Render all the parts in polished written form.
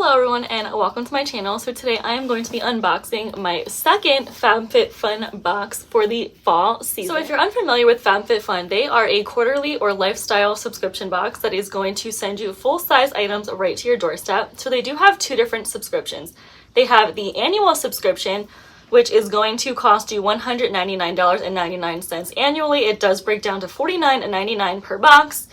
Hello everyone and welcome to my channel. So today I am going to be unboxing my second FabFitFun box for the fall season. So if you're unfamiliar with FabFitFun, they are a quarterly or lifestyle subscription box that is going to send you full-size items right to your doorstep. So they do have two different subscriptions. They have the annual subscription, which is going to cost you $199.99 annually. It does break down to $49.99 per box.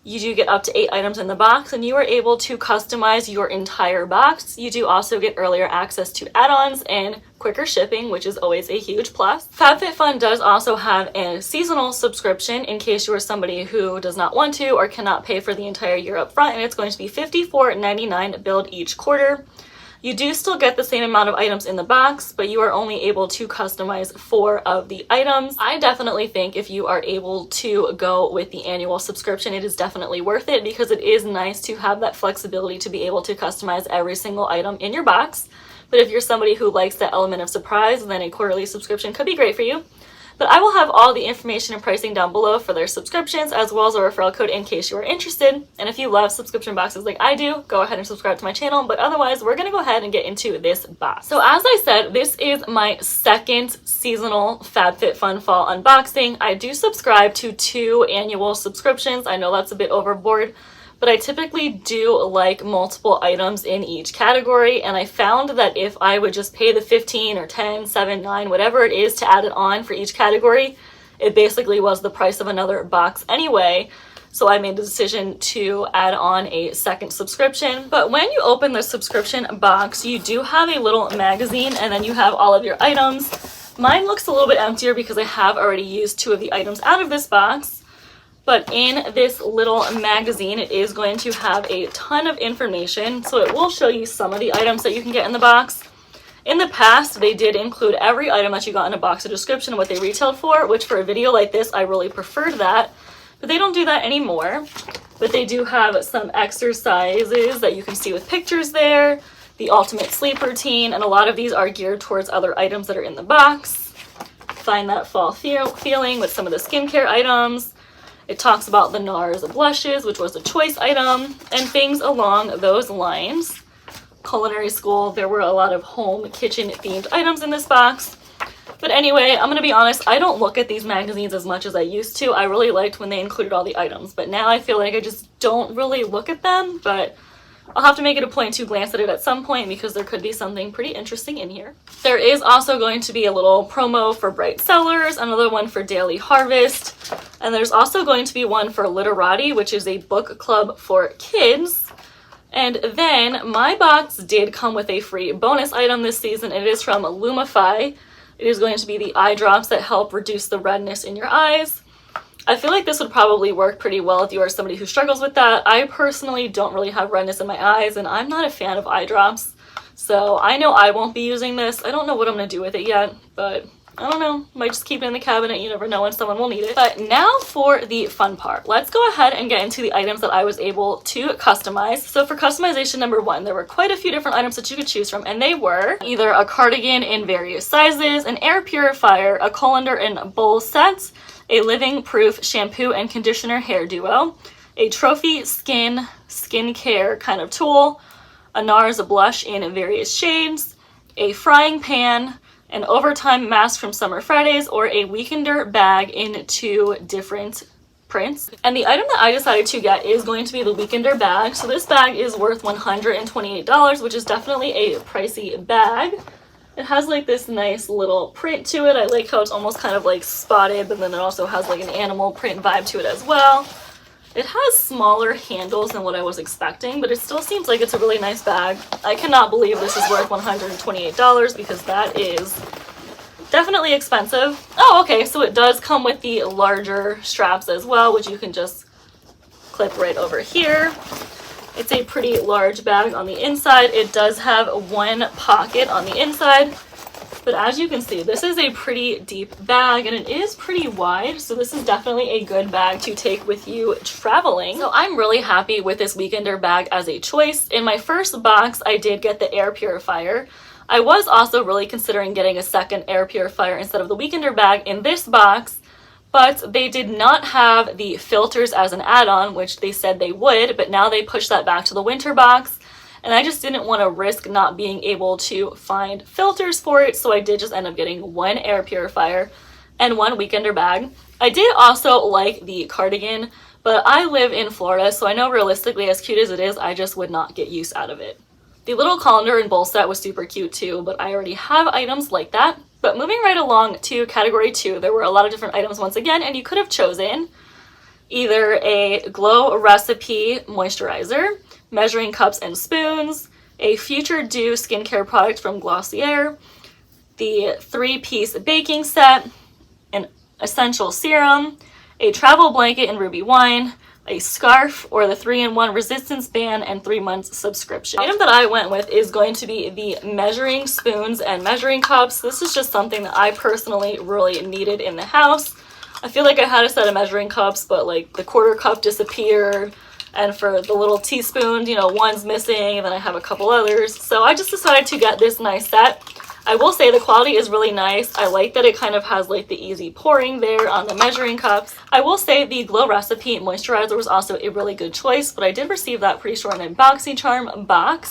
You do get up to 8 items in the box, and you are able to customize your entire box. You do also get earlier access to add-ons and quicker shipping, which is always a huge plus. FabFitFun does also have a seasonal subscription in case you are somebody who does not want to or cannot pay for the entire year up front, and it's going to be $54.99 billed each quarter. You do still get the same amount of items in the box, but you are only able to customize 4 of the items. I definitely think if you are able to go with the annual subscription, it is definitely worth it because it is nice to have that flexibility to be able to customize every single item in your box. But if you're somebody who likes that element of surprise, then a quarterly subscription could be great for you. But I will have all the information and pricing down below for their subscriptions, as well as a referral code in case you are interested. And if you love subscription boxes like I do, go ahead and subscribe to my channel. But otherwise, we're going to go ahead and get into this box. So as I said, this is my second seasonal FabFitFun fall unboxing. I do subscribe to 2 annual subscriptions. I know that's a bit overboard, but I typically do like multiple items in each category, and I found that if I would just pay the 15 or 10, 7, 9, whatever it is to add it on for each category, it basically was the price of another box anyway. So I made the decision to add on a second subscription. But when you open the subscription box, you do have a little magazine, and then you have all of your items. Mine looks a little bit emptier because I have already used 2 of the items out of this box. But in this little magazine, it is going to have a ton of information. So it will show you some of the items that you can get in the box. In the past, they did include every item that you got in a box, a description of what they retailed for, which for a video like this, I really preferred that. But they don't do that anymore. But they do have some exercises that you can see with pictures there, the ultimate sleep routine, and a lot of these are geared towards other items that are in the box. Find that fall feeling with some of the skincare items. It talks about the NARS blushes, which was a choice item, and things along those lines. Culinary school, there were a lot of home kitchen themed items in this box. But anyway, I'm going to be honest, I don't look at these magazines as much as I used to. I really liked when they included all the items, but now I feel like I just don't really look at them, but I'll have to make it a point to glance at it at some point because there could be something pretty interesting in here. There is also going to be a little promo for Bright Sellers, another one for Daily Harvest, and there's also going to be one for Literati, which is a book club for kids. And then my box did come with a free bonus item this season. It is from Lumify. It is going to be the eye drops that help reduce the redness in your eyes. I feel like this would probably work pretty well if you are somebody who struggles with that. I personally don't really have redness in my eyes, and I'm not a fan of eye drops. So I know I won't be using this. I don't know what I'm going to do with it yet, but I don't know. Might just keep it in the cabinet. You never know when someone will need it. But now for the fun part. Let's go ahead and get into the items that I was able to customize. So for customization number 1, there were quite a few different items that you could choose from, and they were either a cardigan in various sizes, an air purifier, a colander and bowl set, a living proof shampoo and conditioner hair duo, a trophy skincare kind of tool, a NARS blush in various shades, a frying pan, an overtime mask from Summer Fridays, or a weekender bag in 2 different prints. And the item that I decided to get is going to be the weekender bag. So this bag is worth $128, which is definitely a pricey bag. It has like this nice little print to it. I like how it's almost kind of like spotted, but then it also has like an animal print vibe to it as well. It has smaller handles than what I was expecting, but it still seems like it's a really nice bag. I cannot believe this is worth $128 because that is definitely expensive. Oh, okay, so it does come with the larger straps as well, which you can just clip right over here. It's a pretty large bag on the inside. It does have 1 pocket on the inside, but as you can see, this is a pretty deep bag and it is pretty wide, so this is definitely a good bag to take with you traveling. So I'm really happy with this weekender bag as a choice. In my first box, I did get the air purifier. I was also really considering getting a second air purifier instead of the weekender bag in this box, but they did not have the filters as an add-on, which they said they would, but now they pushed that back to the winter box. and I just didn't want to risk not being able to find filters for it, so I did just end up getting one air purifier and one weekender bag. I did also like the cardigan, but I live in Florida, so I know realistically, as cute as it is, I just would not get use out of it. The little colander and bowl set was super cute too, but I already have items like that. But moving right along to category 2, there were a lot of different items once again, and you could have chosen either a Glow Recipe moisturizer, measuring cups and spoons, a Future Dew skincare product from Glossier, the 3-piece baking set, an essential serum, a travel blanket in ruby wine, a scarf, or the 3-in-1 resistance band and 3 months subscription. The item that I went with is going to be the measuring spoons and measuring cups. This is just something that I personally really needed in the house. I feel like I had a set of measuring cups, but like the quarter cup disappeared, and for the little teaspoons, you know, one's missing, and then I have a couple others. So I just decided to get this nice set. I will say the quality is really nice. I like that it kind of has like the easy pouring there on the measuring cups. I will say the Glow Recipe moisturizer was also a really good choice, but I did receive that pretty sure in a BoxyCharm box.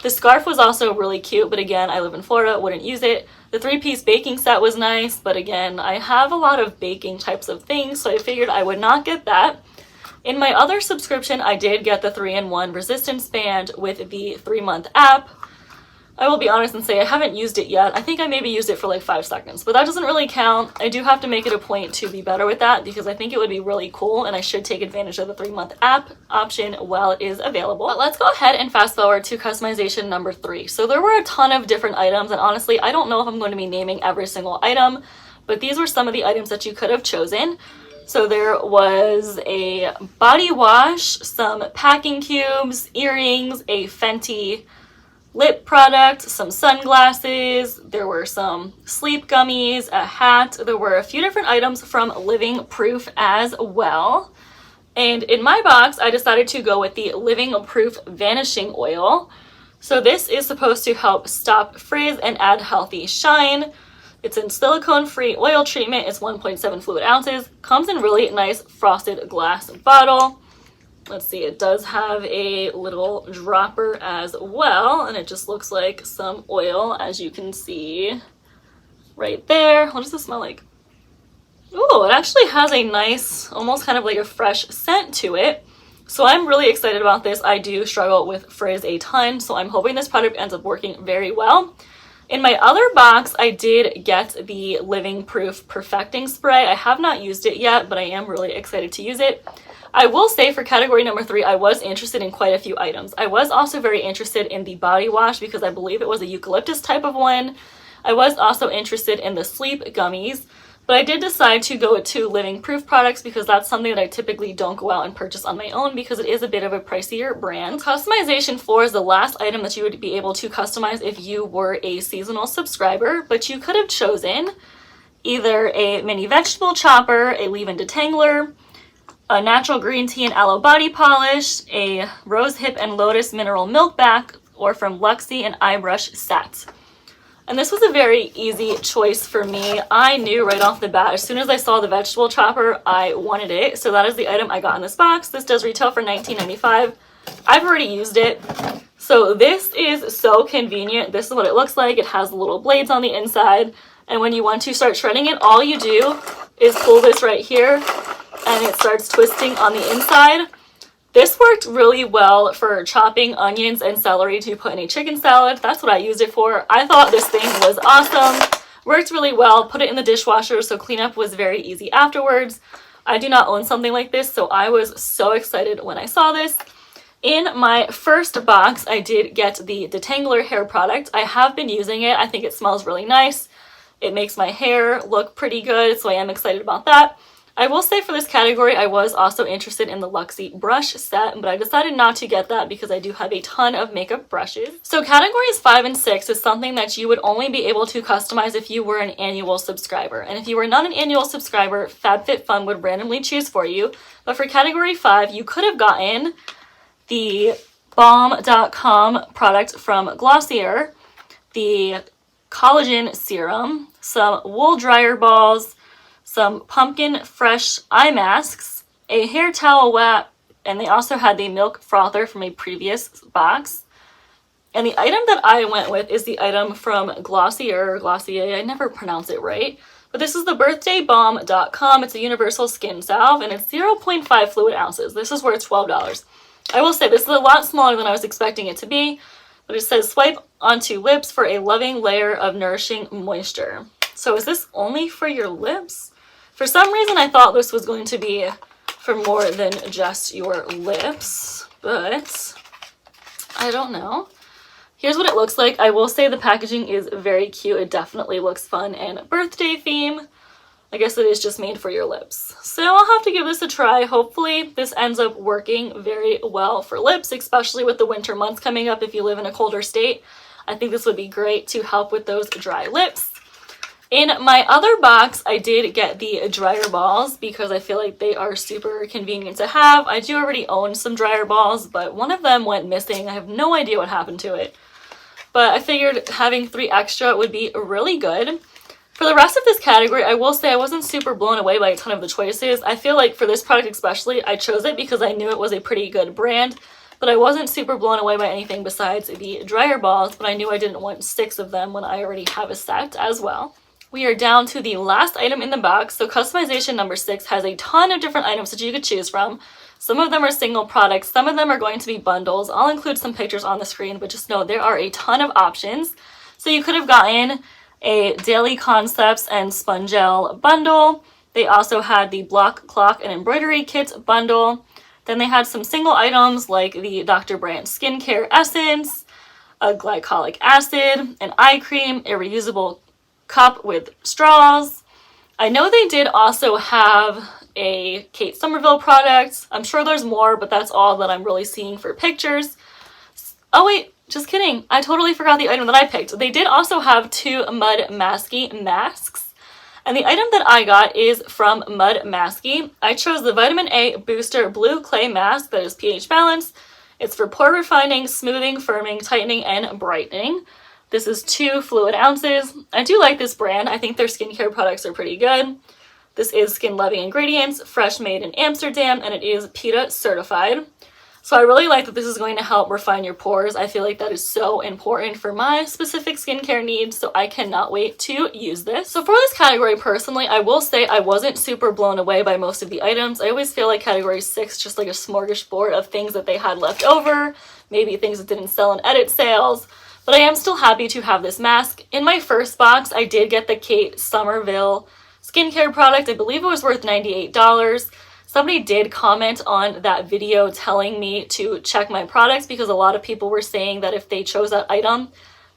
The scarf was also really cute, but again, I live in Florida, wouldn't use it. The 3-piece baking set was nice, but again, I have a lot of baking types of things, so I figured I would not get that. In my other subscription, I did get the 3-in-1 resistance band with the 3-month app. I will be honest and say I haven't used it yet. I think I maybe used it for like 5 seconds, but that doesn't really count. I do have to make it a point to be better with that because I think it would be really cool, and I should take advantage of the 3-month app option while it is available. But let's go ahead and fast forward to customization number 3. So there were a ton of different items, and honestly, I don't know if I'm going to be naming every single item, but these were some of the items that you could have chosen. So there was a body wash, some packing cubes, earrings, a Fenty lip product, some sunglasses, there were some sleep gummies, a hat, there were a few different items from Living Proof as well. And in my box, I decided to go with the Living Proof Vanishing Oil. So this is supposed to help stop frizz and add healthy shine. It's in silicone-free oil treatment, it's 1.7 fluid ounces, comes in really nice frosted glass bottle. Let's see, it does have a little dropper as well, and it just looks like some oil, as you can see right there. What does this smell like? Ooh, it actually has a nice, almost kind of like a fresh scent to it. So I'm really excited about this. I do struggle with frizz a ton, so I'm hoping this product ends up working very well. In my other box, I did get the Living Proof Perfecting Spray. I have not used it yet, but I am really excited to use it. I will say for category number 3, I was interested in quite a few items. I was also very interested in the body wash because I believe it was a eucalyptus type of one. I was also interested in the sleep gummies, but I did decide to go with 2 Living Proof products because that's something that I typically don't go out and purchase on my own because it is a bit of a pricier brand. Customization 4 is the last item that you would be able to customize if you were a seasonal subscriber, but you could have chosen either a mini vegetable chopper, a leave-in detangler, a natural green tea and aloe body polish, a rose hip and lotus mineral milk bath, or from Luxie an eye brush set. And this was a very easy choice for me. I knew right off the bat, as soon as I saw the vegetable chopper, I wanted it. So that is the item I got in this box. This does retail for $19.95. I've already used it. So this is so convenient. This is what it looks like. It has the little blades on the inside. And when you want to start shredding it, all you do is pull this right here and it starts twisting on the inside. This worked really well for chopping onions and celery to put in a chicken salad. That's what I used it for. I thought this thing was awesome. Worked really well. Put it in the dishwasher, so cleanup was very easy afterwards. I do not own something like this, so I was so excited when I saw this. In my first box, I did get the Detangler hair product. I have been using it. I think it smells really nice. It makes my hair look pretty good, so I am excited about that. I will say for this category, I was also interested in the Luxie brush set, but I decided not to get that because I do have a ton of makeup brushes. So categories 5 and 6 is something that you would only be able to customize if you were an annual subscriber. And if you were not an annual subscriber, FabFitFun would randomly choose for you. But for category 5, you could have gotten the Balm.com product from Glossier, the collagen serum, some wool dryer balls, some pumpkin fresh eye masks, a hair towel wrap, and they also had the milk frother from a previous box, And the item that I went with is the item from Glossier, I never pronounce it right. But this is the birthdaybalm.com. It's a universal skin salve and it's 0.5 fluid ounces. This is worth $12. I will say this is a lot smaller than I was expecting it to be, but it says swipe onto lips for a loving layer of nourishing moisture. So is this only for your lips? For some reason I thought this was going to be for more than just your lips, but I don't know. Here's what it looks like. I will say the packaging is very cute. It definitely looks fun and birthday theme. I guess it is just made for your lips. So I'll have to give this a try. Hopefully this ends up working very well for lips, especially with the winter months coming up if you live in a colder state. I think this would be great to help with those dry lips. In my other box, I did get the dryer balls because I feel like they are super convenient to have. I do already own some dryer balls, but one of them went missing. I have no idea what happened to it. But I figured having 3 extra would be really good. For the rest of this category, I will say I wasn't super blown away by a ton of the choices. I feel like for this product especially, I chose it because I knew it was a pretty good brand, but I wasn't super blown away by anything besides the dryer balls, but I knew I didn't want 6 of them when I already have a set as well. We are down to the last item in the box, so customization number 6 has a ton of different items that you could choose from. Some of them are single products, some of them are going to be bundles. I'll include some pictures on the screen, but just know there are a ton of options. So you could have gotten a Daily Concepts and Spongel bundle. They also had the Block, Clock, and Embroidery Kits bundle. Then they had some single items like the Dr. Brandt Skincare Essence, a glycolic acid, an eye cream, a reusable cup with straws. I know they did also have a Kate Somerville product. I'm sure there's more, but that's all that I'm really seeing for pictures. Oh wait, just kidding. I totally forgot the item that I picked. They did also have 2 Mud Masky masks. And the item that I got is from Mud Masky. I chose the Vitamin A Booster Blue Clay Mask that is pH balanced. It's for pore refining, smoothing, firming, tightening, and brightening. This is 2 fluid ounces. I do like this brand. I think their skincare products are pretty good. This is Skin Loving Ingredients, fresh made in Amsterdam, and it is PETA certified. So I really like that this is going to help refine your pores. I feel like that is so important for my specific skincare needs, so I cannot wait to use this. So for this category personally, I will say I wasn't super blown away by most of the items. I always feel like category 6 just like a smorgasbord of things that they had left over, maybe things that didn't sell in edit sales. But I am still happy to have this mask. In my first box, I did get the Kate Somerville skincare product. I believe it was worth $98. Somebody did comment on that video telling me to check my products because a lot of people were saying that if they chose that item,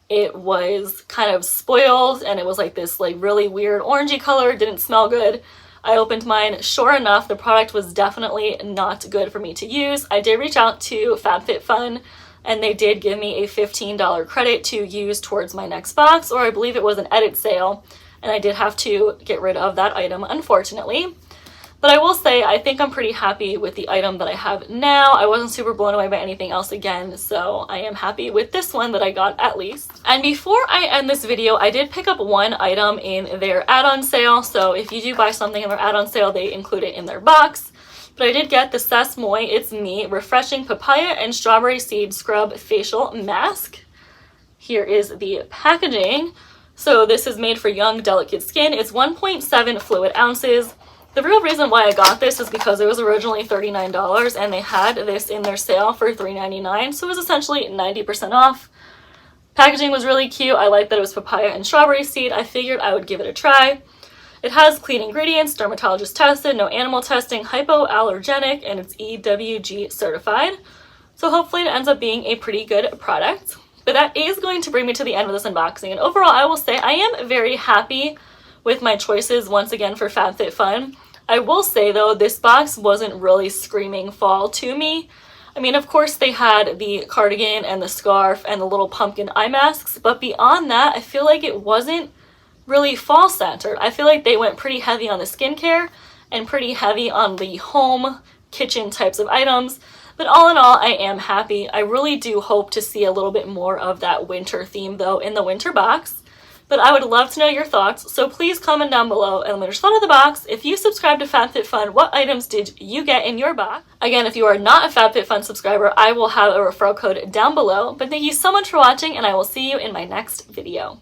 it was kind of spoiled and it was like this like really weird orangey color, didn't smell good. I opened mine. Sure enough, the product was definitely not good for me to use. I did reach out to FabFitFun and they did give me a $15 credit to use towards my next box, or I believe it was an edit sale, and I did have to get rid of that item, unfortunately. But I will say, I think I'm pretty happy with the item that I have now. I wasn't super blown away by anything else again, so I am happy with this one that I got at least. And before I end this video, I did pick up one item in their add-on sale, so if you do buy something in their add-on sale, they include it in their box. But I did get the Sass Moi It's Me Refreshing Papaya and Strawberry Seed Scrub Facial Mask. Here is the packaging. So this is made for young, delicate skin. It's 1.7 fluid ounces. The real reason why I got this is because it was originally $39 and they had this in their sale for $3.99, so it was essentially 90% off. Packaging was really cute. I liked that it was papaya and strawberry seed. I figured I would give it a try. It has clean ingredients, dermatologist tested, no animal testing, hypoallergenic, and it's EWG certified. So hopefully it ends up being a pretty good product. But that is going to bring me to the end of this unboxing. And overall, I will say I am very happy with my choices once again for FabFitFun. I will say though, this box wasn't really screaming fall to me. I mean, of course they had the cardigan and the scarf and the little pumpkin eye masks, but beyond that, I feel like it wasn't really fall centered. I feel like they went pretty heavy on the skincare and pretty heavy on the home kitchen types of items. But all in all, I am happy. I really do hope to see a little bit more of that winter theme though in the winter box. but I would love to know your thoughts, so please comment down below and let me know your thought of the box. If you subscribe to FabFitFun, what items did you get in your box? Again, if you are not a FabFitFun subscriber, I will have a referral code down below, but thank you so much for watching, and I will see you in my next video.